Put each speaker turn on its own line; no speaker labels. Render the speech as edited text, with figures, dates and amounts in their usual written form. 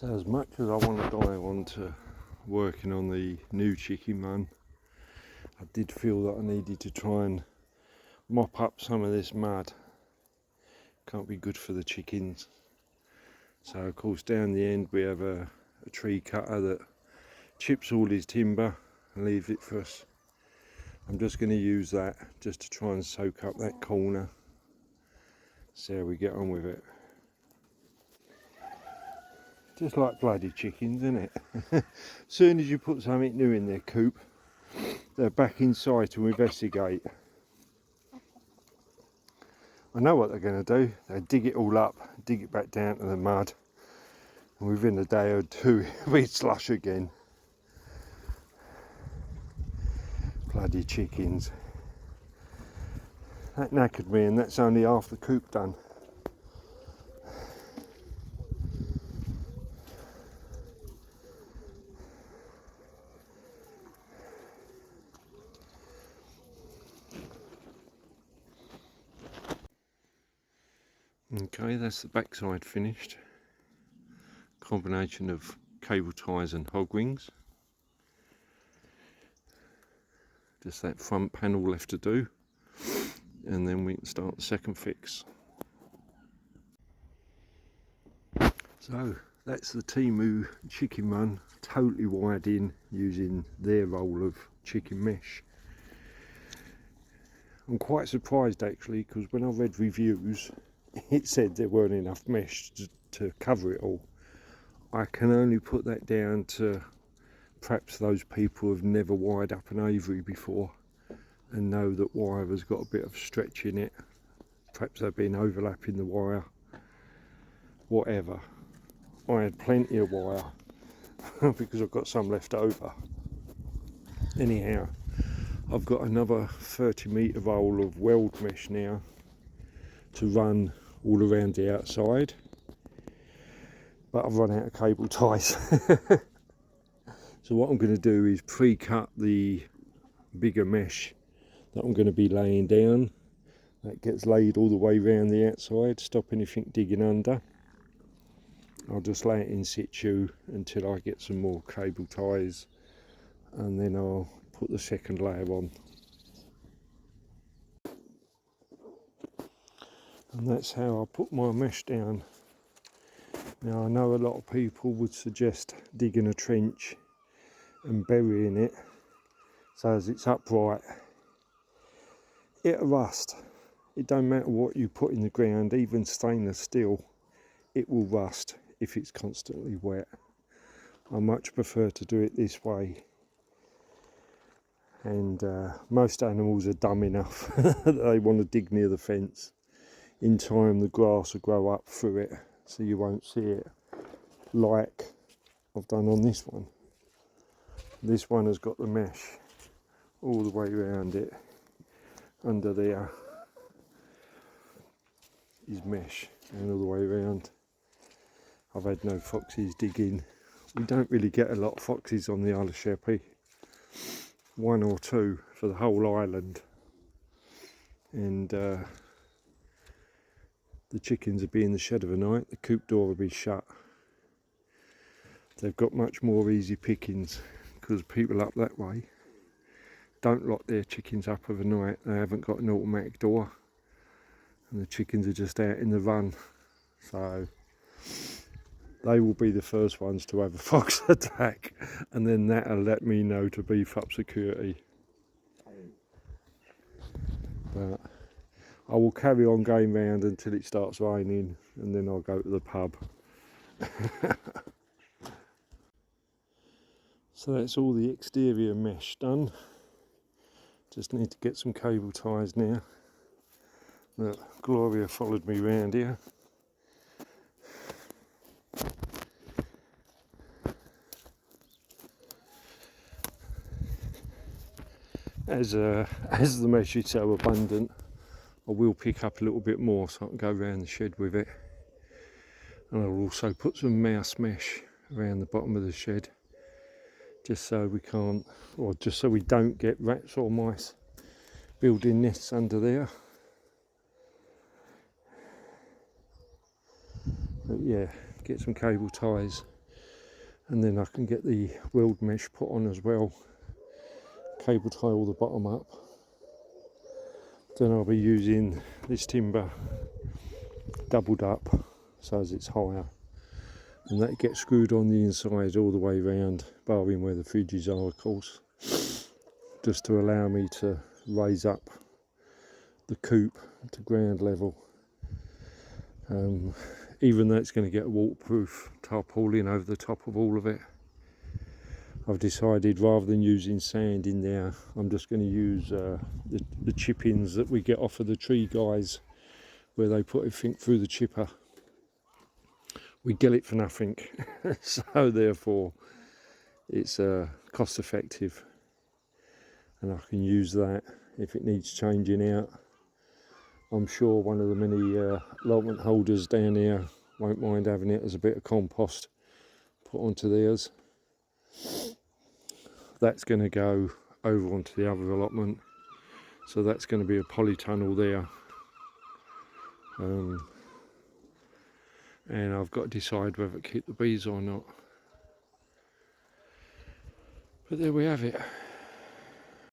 So as much as I want to dive on to working on the new chicken run, I did feel that I needed to try and mop up some of this mud. Can't be good for the chickens. So of course down the end we have a tree cutter that chips all his timber and leaves it for us. I'm just going to use that just to try and soak up that corner. See how we get on with it. Just like bloody chickens, isn't it? As soon as you put something new in their coop, they're back inside to investigate. I know what they're going to do. They dig it all up, dig it back down to the mud, and within a day or two it'll be slush again. Bloody chickens. That knackered me, and that's only half the coop done. Okay, that's the backside finished. Combination of cable ties and hog wings. Just that front panel left to do, and then we can start the second fix. So that's the Temu chicken run, totally wired in using their roll of chicken mesh. I'm quite surprised actually, because when I read reviews it said there weren't enough mesh to cover it all. I can only put that down to perhaps those people who've never wired up an aviary before and know that wire has got a bit of stretch in it. Perhaps they've been overlapping the wire, whatever. I had plenty of wire because I've got some left over. Anyhow, I've got another 30-metre roll of weld mesh now to run all around the outside, but I've run out of cable ties. So what I'm going to do is pre-cut the bigger mesh that I'm going to be laying down. That gets laid all the way around the outside, stop anything digging under. I'll just lay it in situ until I get some more cable ties, and then I'll put the second layer on. And that's how I put my mesh down. Now I know a lot of people would suggest digging a trench and burying it so as it's upright. It'll rust. It don't matter what you put in the ground, even stainless steel, it will rust if it's constantly wet. I much prefer to do it this way. And most animals are dumb enough that they want to dig near the fence. In time the grass will grow up through it, so you won't see it, like I've done on this one. This one has got the mesh all the way around it. Under there is mesh and all the way around. I've had no foxes digging. We don't really get a lot of foxes on the Isle of Sheppey. 1 or 2 for the whole island. And the chickens will be in the shed of a night, the coop door will be shut. They've got much more easy pickings because people up that way don't lock their chickens up of a night. They haven't got an automatic door and the chickens are just out in the run. So they will be the first ones to have a fox attack, and then that'll let me know to beef up security. But I will carry on going round until it starts raining, and then I'll go to the pub. So that's all the exterior mesh done. Just need to get some cable ties now. Look, Gloria followed me round here. As the mesh is so abundant, I will pick up a little bit more so I can go around the shed with it. And I'll also put some mouse mesh around the bottom of the shed, just so we can't, or just so we don't get rats or mice building nests under there. But yeah, get some cable ties and then I can get the weld mesh put on as well, cable tie all the bottom up. Then I'll be using this timber doubled up so as it's higher, and that gets screwed on the inside all the way round, barring where the fridges are of course, just to allow me to raise up the coop to ground level. Even though it's going to get a waterproof tarpaulin over the top of all of it, I've decided rather than using sand in there, I'm just going to use the chip-ins that we get off of the tree guys, where they put everything through the chipper. We get it for nothing, so therefore it's cost effective, and I can use that if it needs changing out. I'm sure one of the many allotment holders down here won't mind having it as a bit of compost put onto theirs. That's going to go over onto the other allotment, so that's going to be a polytunnel there. And I've got to decide whether to keep the bees or not. But there we have it.